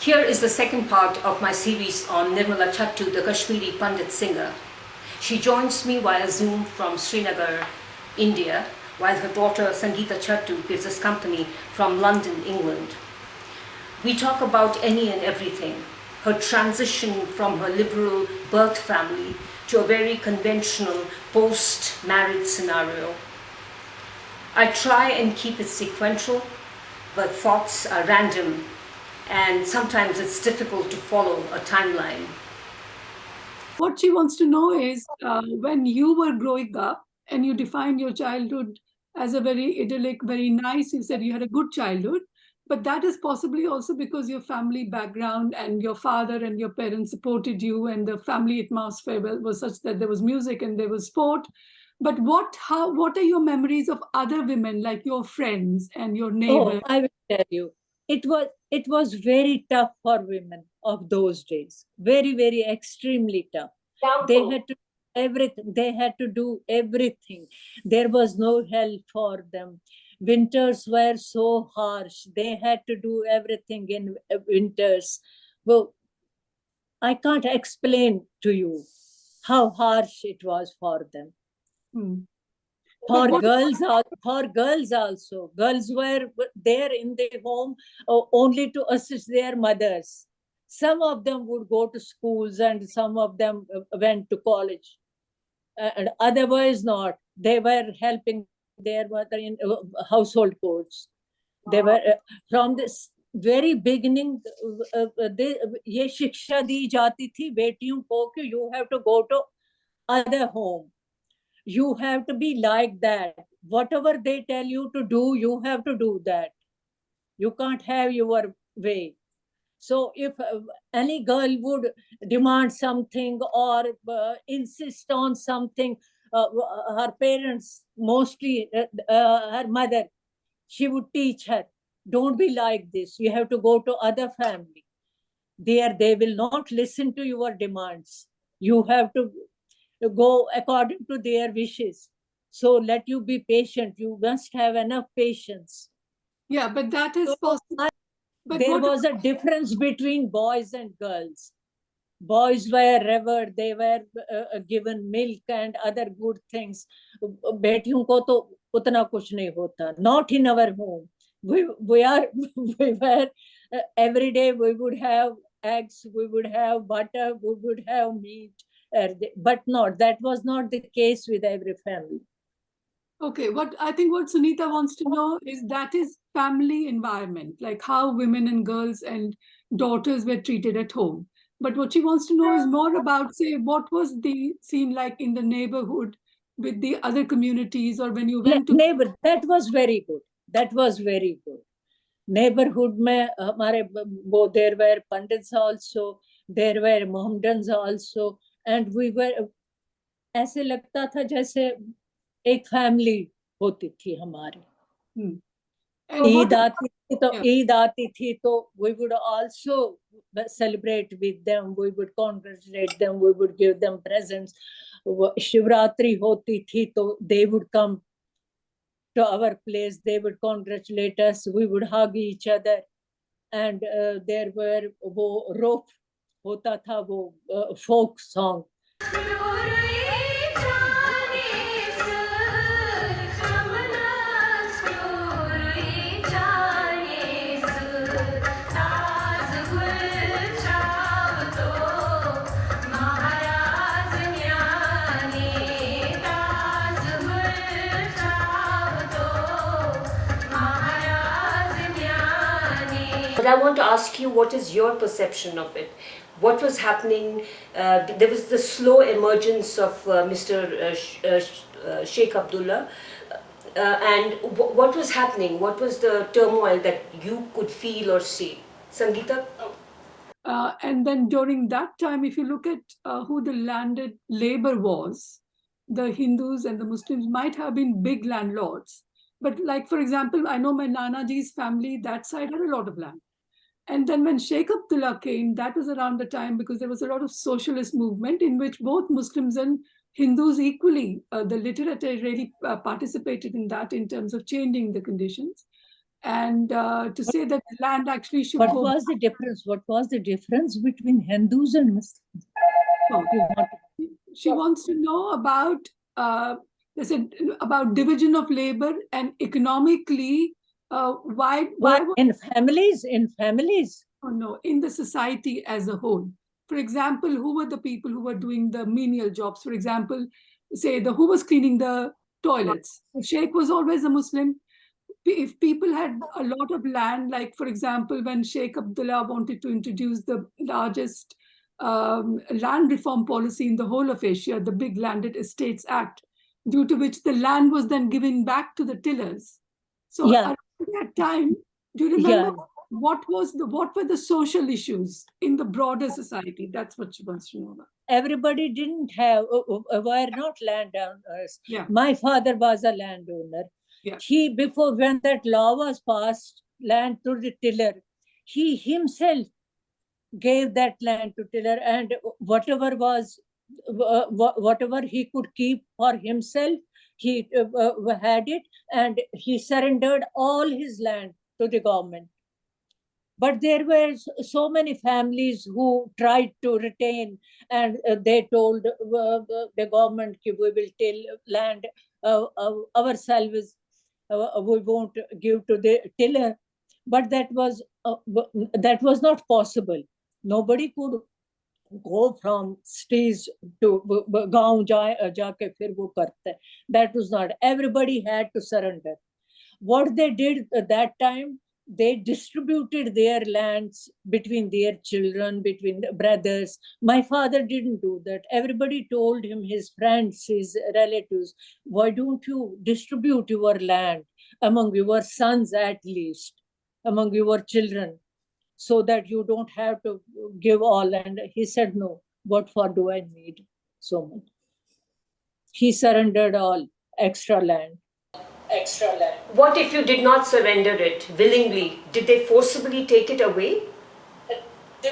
Here is the second part of my series on Nirmala Chattoo, the Kashmiri Pandit singer. She joins me via Zoom from Srinagar, India, while her daughter Sangeeta Chattoo gives us company from London, England. We talk about any and everything, her transition from her liberal birth family to a very conventional post-marriage scenario. I try and keep it sequential, but thoughts are random, and sometimes it's difficult to follow a timeline. What she wants to know is when you were growing up and you defined your childhood as a very idyllic, very nice, you said you had a good childhood, but that is possibly also because your family background and your father and your parents supported you and the family atmosphere was such that there was music and there was sport. But what are your memories of other women, like your friends and your neighbors? I will tell you. It was very tough for women of those days. Very, very extremely tough. They had to everything. They had to do everything. There was no help for them. Winters were so harsh. They had to do everything in winters. Well, I can't explain to you how harsh it was for them. For girls also, girls were there in the home only to assist their mothers. Some of them would go to schools and some of them went to college, and otherwise not. They were helping their mother in household chores. They were from this very beginning, ये शिक्षा दी जाती थी बेटियों को कि you have to go to other home. You have to be like that. Whatever they tell you to do, you have to do that. You can't have your way. So if any girl would demand something or insist on something, her parents, mostly her mother, she would teach her, don't be like this. You have to go to other family. There they will not listen to your demands. You have to go according to their wishes. So let you be patient. You must have enough patience. Yeah, but that is possible. But there was a difference between boys and girls. Boys were revered. They were given milk and other good things. बेटियों को तो उतना कुछ नहीं होता. Not in our home. We were every day we would have eggs, we would have butter, we would have meat. But not, that was not the case with every family. Okay, what Sunita wants to know is that is family environment, like how women and girls and daughters were treated at home. But what she wants to know is more about, say, what was the scene like in the neighborhood with the other communities, or when you went to neighbor. That was very good. That was very good. Neighborhood में हमारे there were Pandits also, there were Mohammedans also, and we were ऐसे लगता था जैसे एक family होती थी हमारी. ईद आती थी तो we would also celebrate with them, we would congratulate them, we would give them presents. Shivratri होती थी तो they would come to our place, they would congratulate us, we would hug each other, and there were वो rope होता था वो folk song. But I want to ask you, what is your perception of it? What was happening? There was the slow emergence of Mr. Sheikh Abdullah. And what was happening? What was the turmoil that you could feel or see? Sangeeta? And then during that time, if you look at who the landed labor was, the Hindus and the Muslims might have been big landlords. But like, for example, I know my Nanaji's family, that side had a lot of land. And then when Sheikh Abdullah came, that was around the time because there was a lot of socialist movement in which both Muslims and Hindus equally, the literate really participated in that in terms of changing the conditions. and to say that the land actually should What go. was the difference? What was the difference between Hindus and Muslims? No. You want to- She wants to know about they said about division of labor and economically why What was in families? In families, oh, no in the society as a whole. For example, who were the people who were doing the menial jobs? For example, say the who was cleaning the toilets. The sheikh was always a Muslim. If people had a lot of land, like for example, when Sheikh Abdullah wanted to introduce the largest land reform policy in the whole of Asia, the Big Landed Estates Act, due to which the land was then given back to the tillers. So yeah, at that time, do you yeah. remember what were the social issues in the broader society? That's what she wants to know about. Everybody didn't have, were not landowners. Yeah. My father was a landowner. Yeah. He, before when that law was passed, land to the tiller, he himself gave that land to tiller, and whatever was, whatever he could keep for himself, he had it, and he surrendered all his land to the government. But there were so many families who tried to retain, and they told the government, we will till land ourselves, we won't give to the tiller. But that was not possible. Nobody could go from cities to gaon jaake fir wo karta hai. That was not. Everybody had to surrender. What they did at that time, they distributed their lands between their children, between the brothers. My father didn't do that. Everybody told him, his friends, his relatives, why don't you distribute your land among your sons at least, among your children, so that you don't have to give all. And he said, no, what for do I need so much? He surrendered all extra land. What if you did not surrender it willingly? Did they forcibly take it away? The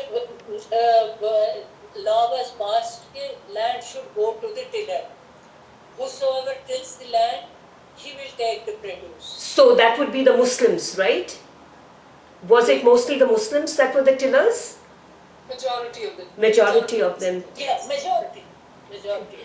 law was passed that land should go to the tiller. Whosoever tills the land, he will take the produce. So that would be the Muslims, right? Was it mostly the Muslims that were the tillers? Majority of them. Majority of them. Yeah, majority. Majority.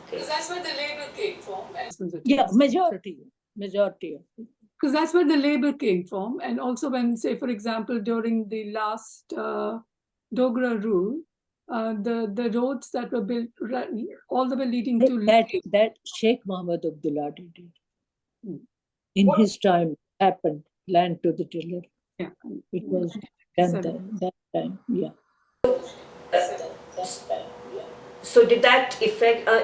Because that's where the labor came from. And Yeah, majority. Because that's where the labor came from. And also when, say, for example, during the last Dogra rule, the roads that were built all the way leading to That Sheikh Muhammad Abdullah did it. Hmm. In his time happened, land to the tiller. Yeah. It was done that time, yeah. So did that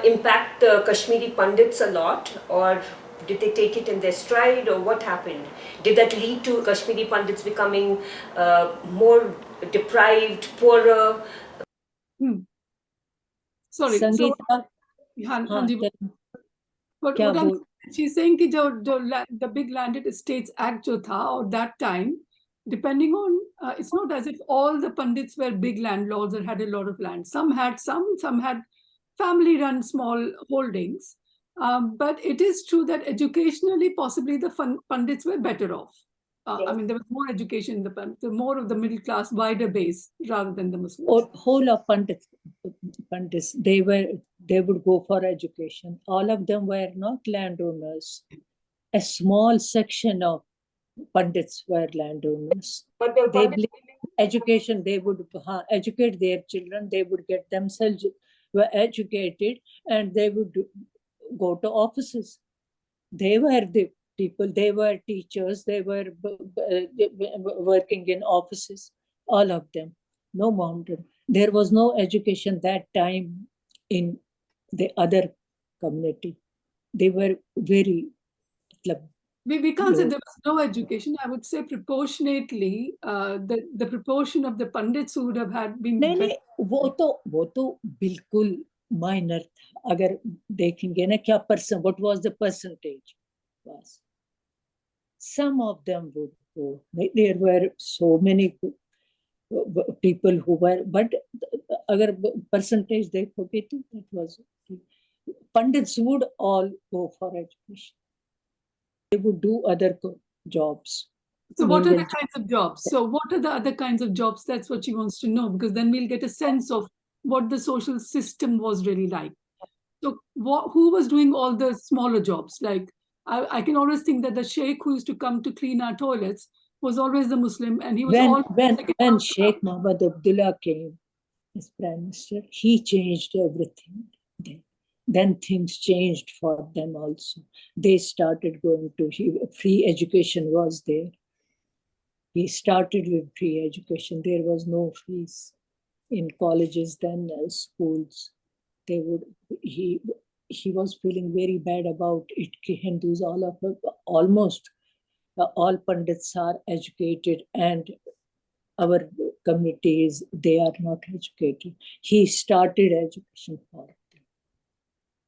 impact the Kashmiri Pandits a lot, or did they take it in their stride, or what happened? Did that lead to Kashmiri Pandits becoming more deprived, poorer? Sorry. Sangeeta, So, Hanji, what she's saying कि the Big Landed Estates Act जो था, or that time, depending on, it's not as if all the Pandits were big landlords and had a lot of land. Some had family-run small holdings. But it is true that educationally, possibly the Pandits were better off. I mean, there was more education in the more of the middle class, wider base rather than the Muslims. Or whole of Pandits, they would go for education. All of them were not landowners. A small section of Pandits were landowners. But they believed in education. They would educate their children. They would get themselves were educated, and they would go to offices. They were the people. They were teachers. They were working in offices. All of them. No mountain. There was no education that time in the other community. They were very. We can't say there was no education. I would say proportionately, the proportion of the Pandits who would have had been. नहीं वो तो बिल्कुल minor था. अगर देखेंगे ना क्या what was the percentage was. Some of them would go. There were so many people who were, but अगर percentage देखोगे तो that was. Pandits would all go for education. They would do other jobs. So what We are will the kinds of jobs? So what are the other kinds of jobs? That's what she wants to know, because then we'll get a sense of what the social system was really like. So who was doing all the smaller jobs? Like I can always think that the sheikh who used to come to clean our toilets was always the Muslim, and he was when Sheikh Mohammed Abdullah came as Prime Minister, he changed everything. Then things changed for them also. They started going to free education was there. He started with free education. There was no fees in colleges then, schools. They would he was feeling very bad about it. Hindus, almost all Pandits are educated, and our communities, they are not educated. He started education for them.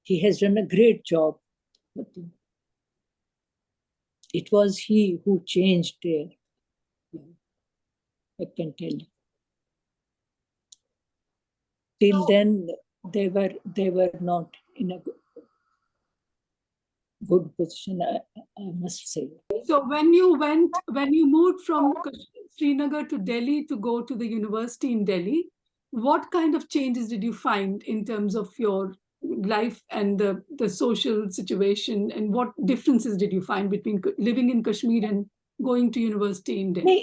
He has done a great job with them. It was he who changed there. I can tell you. Till then, they were not in a good position, I must say. So when you moved from Srinagar to Delhi to go to the university in Delhi, what kind of changes did you find in terms of your life and the social situation, and what differences did you find between living in Kashmir and going to university in Delhi?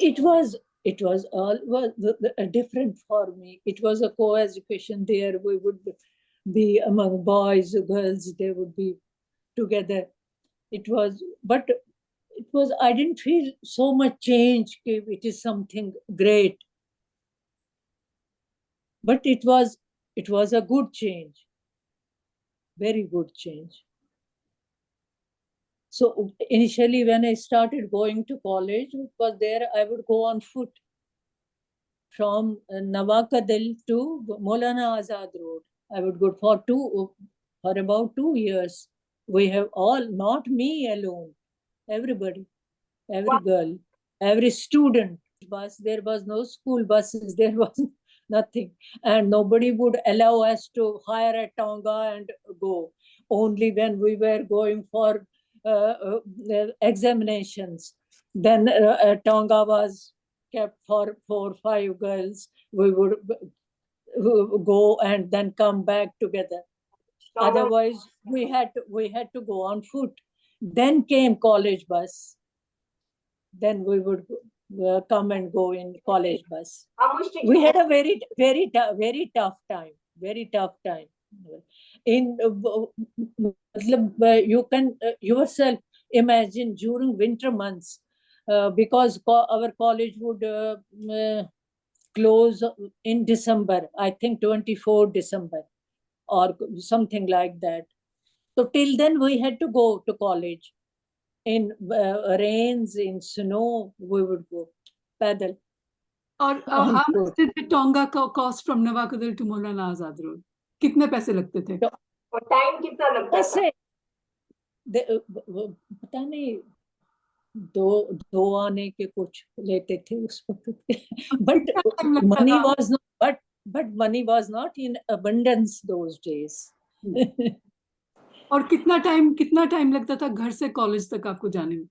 It was all different for me. It was a co-education there. We would be among boys, girls, they would be together. I didn't feel so much change. It is something great. But it was a good change. Very good change. So initially when I started going to college, because there I would go on foot from Nawakadil to Maulana Azad Road. I would go for about 2 years. We have all, not me alone, everybody, every girl, every student. There was no school buses, there was nothing. And nobody would allow us to hire a Tonga and go. Only when we were going for examinations, then Tonga was kept for 4 or 5 girls. We would go and then come back together. Otherwise, we had to go on foot. Then came college bus. Then we would come and go in college bus. We had a very tough time. Very tough time. You can yourself imagine during winter months, because our college would close in December, I think 24 December or something like that. So till then we had to go to college. In rains, in snow, we would go pedal. और how much did the Tonga cost from Nawakadil to Maulana Azad Road? कितने पैसे लगते थे? और time कितना लगता था? पता नहीं, दो आने के कुछ लेते थे उस वक्त. But money was not in abundance those days. और कितना टाइम लगता था घर से कॉलेज तक आपको जाने में?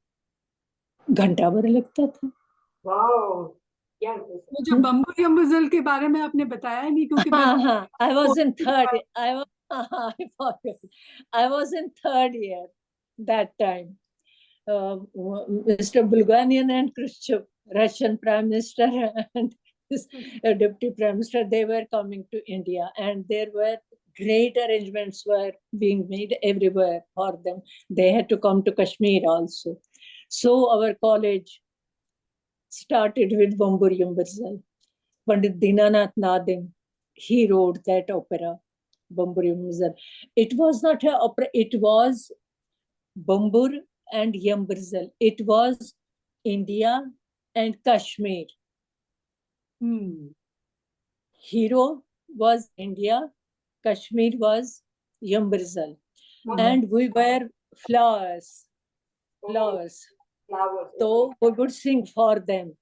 घंटा भर लगता था. वाओ, वो जो बम्बू यम्बुजल के बारे में आपने बताया नहीं, क्योंकि I was in third. I was in third year that time. Mr. Bulganian and Khrushchev, Russian Prime Minister and his Deputy Prime Minister, they were coming to India, and there were great arrangements were being made everywhere for them. They had to come to Kashmir also. So our college started with Bambur Yumburzal. Pandit Dinanath Nadim, he wrote that opera, Bambur Yumburzal. It was not an opera, it was Bambur and Yumburzal. It was India and Kashmir. Hero was India, Kashmir was Yumburzal. And we were flowers. So we would sing for them.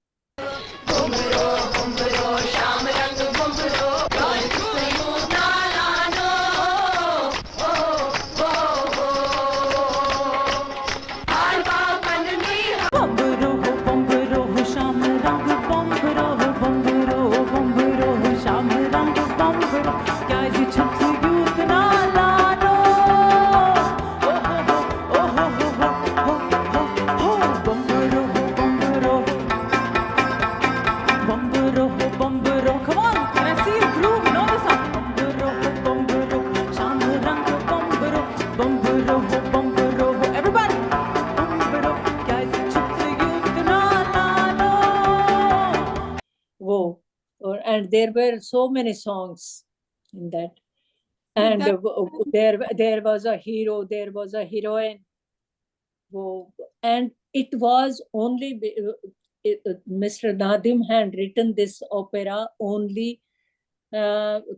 And there were so many songs in that. And there was a hero, there was a heroine. And it was only, Mr. Nadim had written this opera only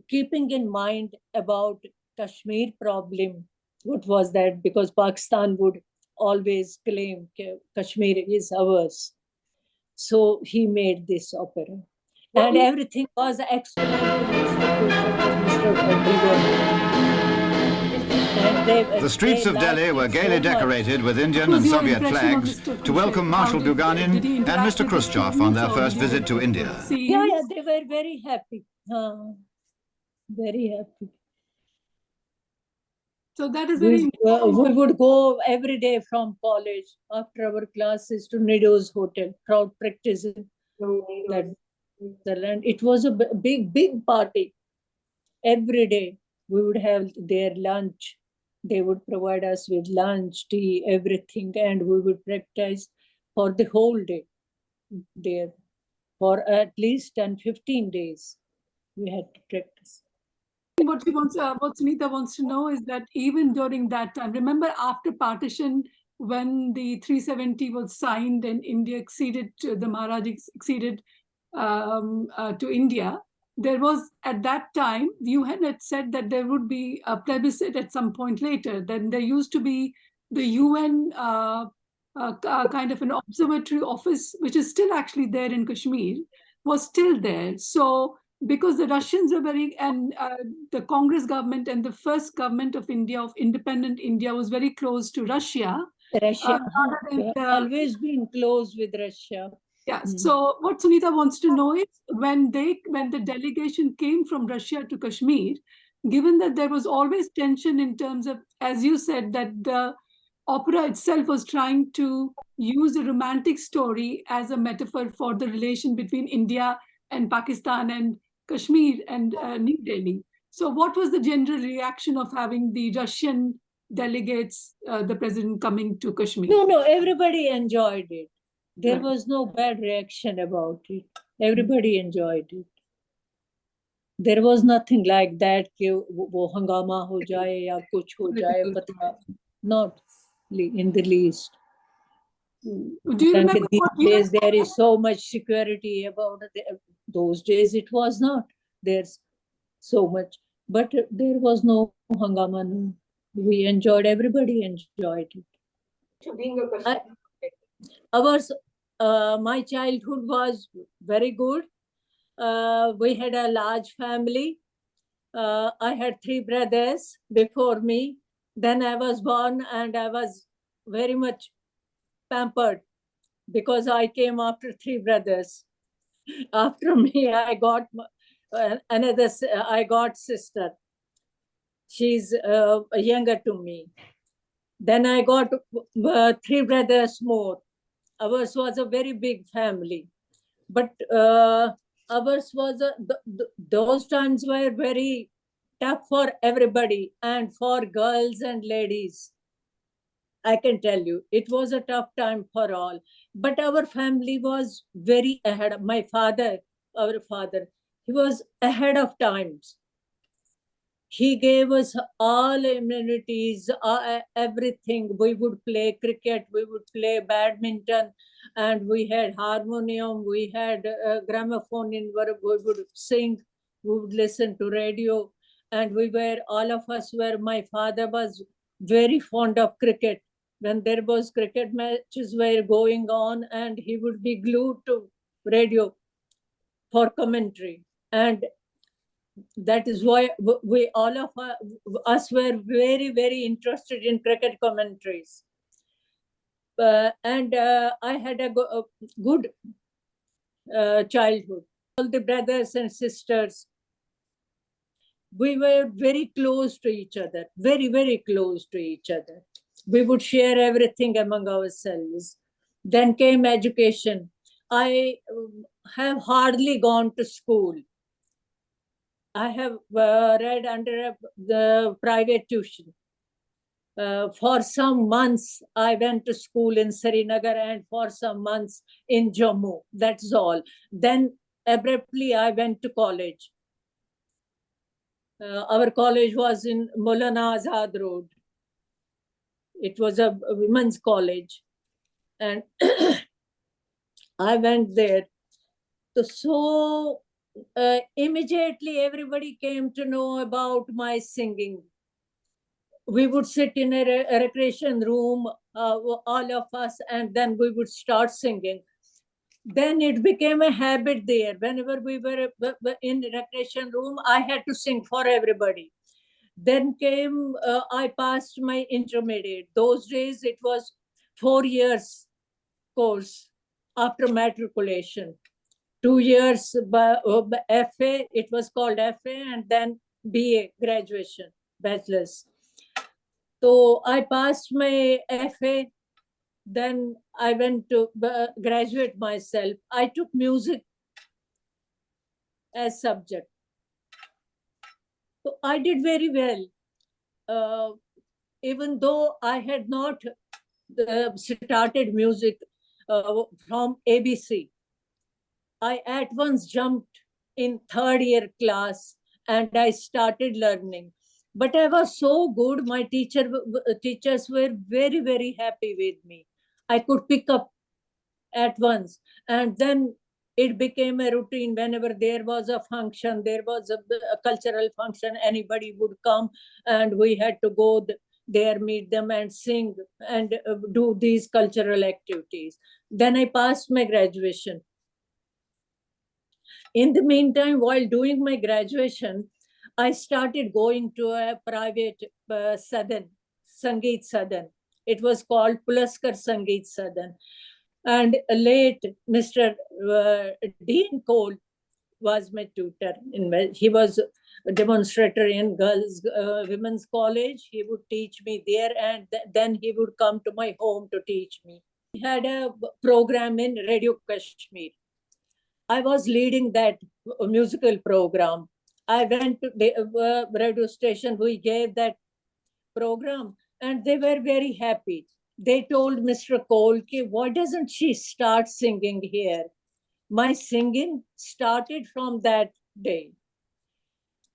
keeping in mind about Kashmir problem. What was that? Because Pakistan would always claim Kashmir is ours. So he made this opera. And everything was excellent in execution of Mr. The streets of Delhi were gaily decorated with Indian and Soviet flags to welcome Marshal Buchanan and Mr. Khrushchev on their first visit to India. Yeah, they were very happy. Very happy. So that is very we would go every day from college after our classes to Nido's hotel, crowd practicing. It was a big party. Every day we would have their lunch. They would provide us with lunch, tea, everything, and we would practice for the whole day there. For at least 10-15 days, we had to practice. What Sunita wants to know is that even during that time, remember after partition, when the 370 was signed and India acceded to the Maharaj acceded to India, there was at that time, you had said that there would be a plebiscite at some point later. Then there used to be the UN kind of an observatory office, which is still actually there in Kashmir, was still there. So because the Russians were very, and the Congress government and the first government of India, of independent India, was very close to Russia. Russia, always been close with Russia. Yeah. So what Sunita wants to know is when the delegation came from Russia to Kashmir, given that there was always tension in terms of, as you said, that the opera itself was trying to use a romantic story as a metaphor for the relation between India and Pakistan and Kashmir and New Delhi. So what was the general reaction of having the Russian delegates, the president coming to Kashmir? No, everybody enjoyed it. There was no bad reaction about it. Everybody enjoyed it. There was nothing like that कि वो हंगामा हो जाए या कुछ हो जाए, not in the least. Do you remember these days there is so much security about those days? It was not. There's so much, but there was no hangama. No. We enjoyed. Everybody enjoyed it. My childhood was very good. We had a large family. I had 3 brothers before me. Then I was born and I was very much pampered because I came after 3 brothers. After me, I got I got sister. She's younger to me. Then I got 3 brothers more. Ours was a very big family, but ours was those times were very tough for everybody, and for girls and ladies. I can tell you, it was a tough time for all. But our family was very ahead. My father, our father, he was ahead of times. He gave us all amenities, everything. We would play cricket, we would play badminton, and we had harmonium, we had a gramophone in where we would sing, we would listen to radio. And all of us were, my father was very fond of cricket. When there was cricket matches were going on, and he would be glued to radio for commentary. And that is why we all of us were very, very interested in cricket commentaries. And I had a good childhood. All the brothers and sisters, we were very close to each other, very, very close to each other. We would share everything among ourselves. Then came education. I have hardly gone to school. I have read under the private tuition. For some months, I went to school in Srinagar, and for some months in Jammu. That's all. Then abruptly I went to college. Our college was in Maulana Azad Road. It was a women's college. And I went there. So immediately everybody came to know about my singing. We would sit in a recreation room, all of us, and then we would start singing. Then it became a habit there. Whenever we were in recreation room, I had to sing for everybody. Then came, I passed my intermediate. Those days it was 4 years course after matriculation. 2 years FA, it was called FA, and then BA, graduation, bachelor's. So I passed my FA, then I went to graduate myself. I took music as subject. So I did very well, even though I had not started music from ABC. I at once jumped in 3rd year class and I started learning. But I was so good, my teachers were very, very happy with me. I could pick up at once. And then it became a routine. Whenever there was a function, there was a cultural function, anybody would come and we had to go there, meet them and sing and do these cultural activities. Then I passed my graduation. In the meantime, while doing my graduation, I started going to a private Sadan, Sangeet Sadan. It was called Pulaskar Sangeet Sadan. And late Mr. Dean Cole was my tutor. He was a demonstrator in girls' women's college. He would teach me there, and then he would come to my home to teach me. He had a program in Radio Kashmir. I was leading that musical program. I went to the radio station. We gave that program, and they were very happy. They told Mr. Cole, why doesn't she start singing here? My singing started from that day.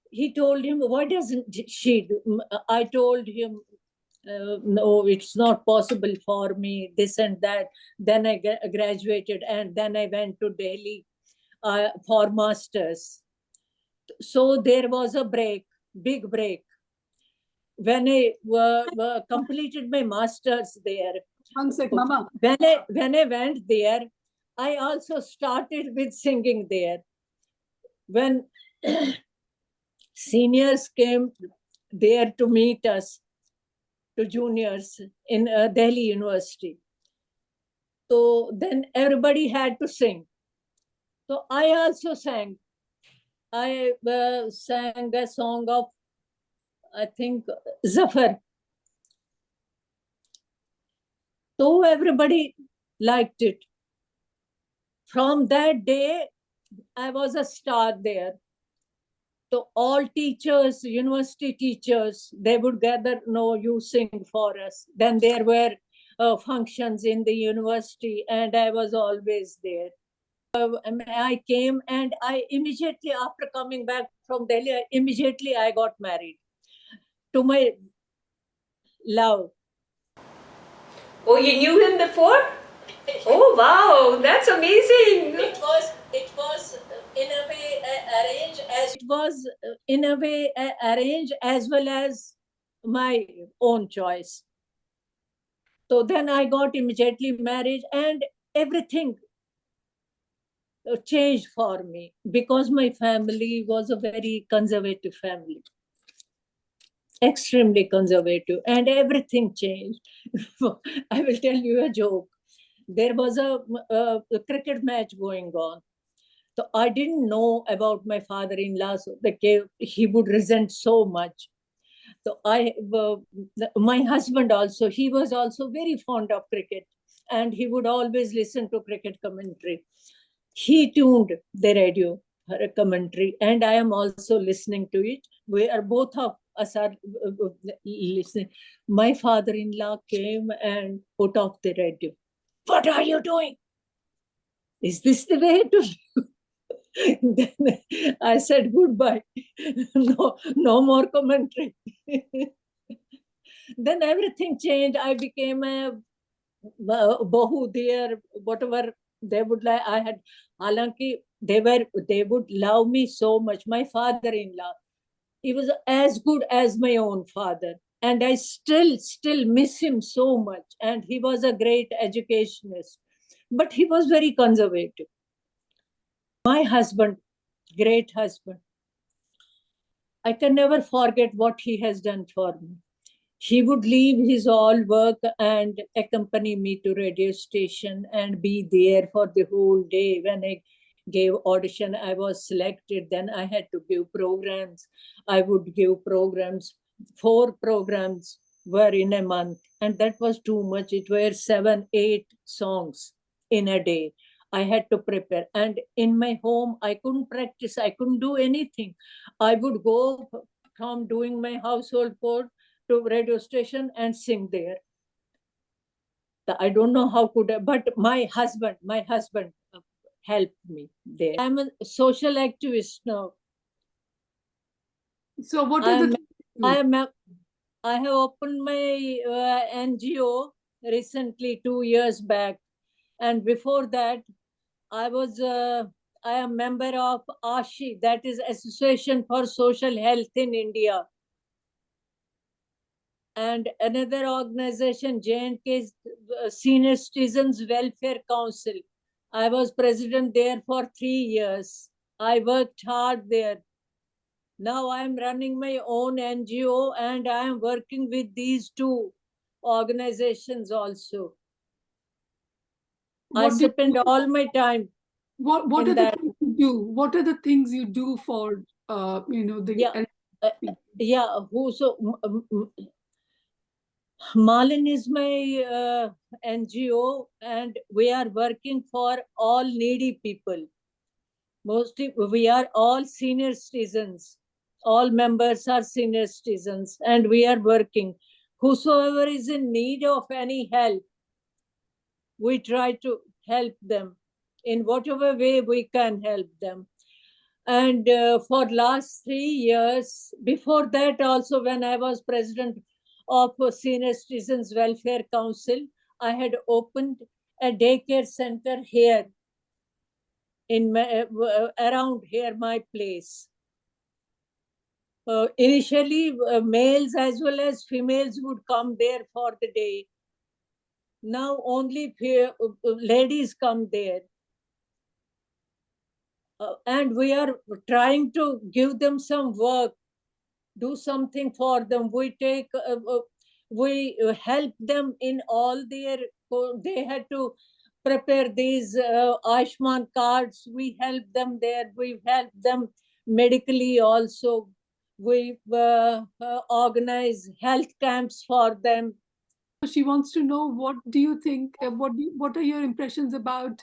He told him, why doesn't she do? I told him, no, it's not possible for me, this and that. Then I graduated and then I went to Delhi for masters. So there was a break, big break. When I completed my masters there, one sec, Mama. When I went there, I also started with singing there. When seniors came there to meet us, to juniors in Delhi University, so then everybody had to sing. So I also sang. I sang a song of, I think, Zafar. So everybody liked it. From that day, I was a star there. So all teachers, university teachers, they would gather, no, you sing for us. Then there were functions in the university and I was always there. I came and I immediately, after coming back from Delhi, immediately I got married to my love. Oh, you knew him before? Oh, wow, that's amazing. It was in a way arranged as it was in a way arranged as well as my own choice. So then I got immediately married and everything changed for me because my family was a very conservative family. Extremely conservative, and everything changed. I will tell you a joke. There was a cricket match going on. So I didn't know about my father-in-law, so he would resent so much. So my husband also, he was also very fond of cricket and he would always listen to cricket commentary. He tuned the radio for a commentary and I am also listening to it. We are both of us are listening. My father-in-law came and put off the radio. What are you doing? Is this the way to do? Then I said goodbye. No more commentary. Then everything changed. I became a bahu there, whatever they would like. I had, halanki, they would love me so much. My father-in-law, he was as good as my own father. And I still miss him so much. And he was a great educationist, but he was very conservative. My husband, great husband, I can never forget what he has done for me. He would leave his all work and accompany me to radio station and be there for the whole day. When I gave audition, I was selected. Then I had to give programs. I would give programs. 4 programs were in a month, and that was too much. It were 7, 8 songs in a day. I had to prepare. And in my home, I couldn't practice. I couldn't do anything. I would go from doing my household chores to radio station and sing there. I don't know how could I, but my husband helped me there. I'm a social activist now. So what are the I have opened my NGO recently 2 years back, and before that I am member of ASHI, that is Association for Social Health in India. And another organization, J&K Senior Citizens Welfare Council. I was president there for 3 years. I worked hard there. Now I'm running my own NGO and I'm working with these 2 organizations also. I spend all my time. What are the things you do? What are the things you do for the Malin is my NGO, and we are working for all needy people. Mostly, we are all senior citizens. All members are senior citizens, and we are working. Whosoever is in need of any help, we try to help them in whatever way we can help them. And for last 3 years, before that also, when I was president of Senior Citizens Welfare Council, I had opened a daycare center here in around here, my place. Initially, males as well as females would come there for the day. Now only ladies come there. And we are trying to give them some work, do something for them. We help them in all their, they had to prepare these Ayushman cards. We help them there. We help them medically also. We organize health camps for them. She wants to know, what do you think, what are your impressions about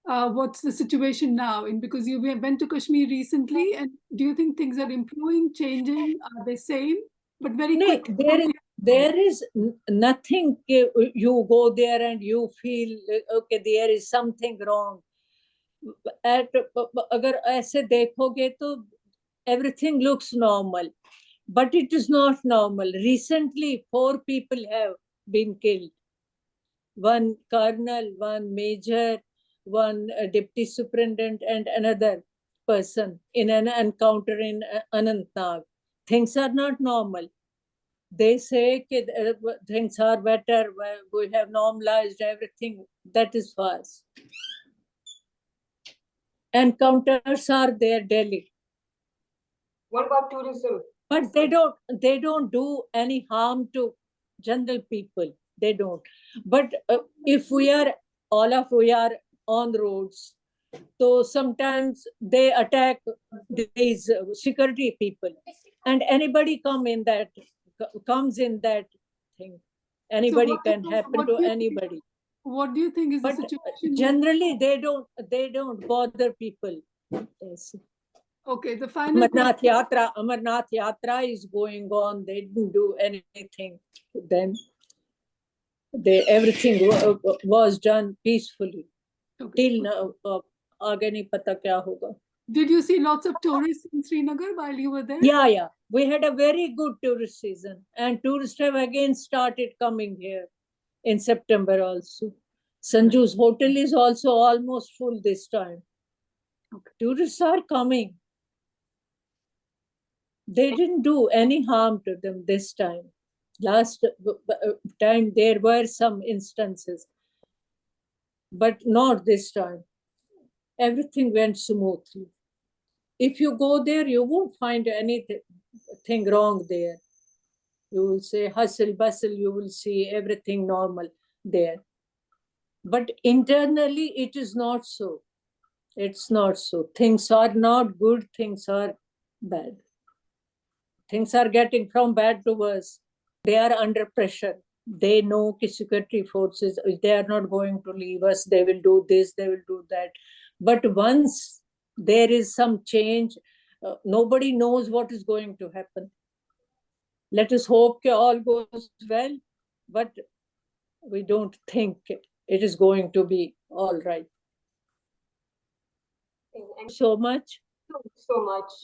what's the situation now? And because you went to Kashmir recently, and do you think things are improving, changing, are they same? But very quick. There is nothing. You go there and you feel okay, there is something wrong. अगर ऐसे देखोगे तो everything looks normal, but it is not normal. Recently, 4 people have been killed. 1 colonel, 1 major, 1 deputy superintendent, and another person in an encounter in Anantnag. Things are not normal. They say things are better, we have normalized everything. That is false. Encounters are there daily. What about tourism? But they don't do any harm to general people. They don't. But if we are on roads, so sometimes they attack these security people, and anybody comes in that thing. Anybody can happen to anybody. What do you think is the situation? Generally, they don't bother people. Yes. Okay, the final Amarnath Yatra is going on. They didn't do anything. Then everything was done peacefully. Okay. Till now, आगे नहीं पता क्या होगा. Did you see lots of tourists in Srinagar while you were there? Yeah. We had a very good tourist season, and tourists have again started coming here in September also. Sanju's hotel is also almost full this time. Okay. Tourists are coming. They didn't do any harm to them this time. Last time there were some instances, but not this time. Everything went smoothly. If you go there, you won't find anything wrong there. You will say hustle, bustle, you will see everything normal there. But internally, it is not so. It's not so. Things are not good, things are bad. Things are getting from bad to worse. They are under pressure. They know security forces, they are not going to leave us. They will do this, they will do that. But once there is some change, nobody knows what is going to happen. Let us hope all goes well, but we don't think it is going to be all right. Thank you So much. so much.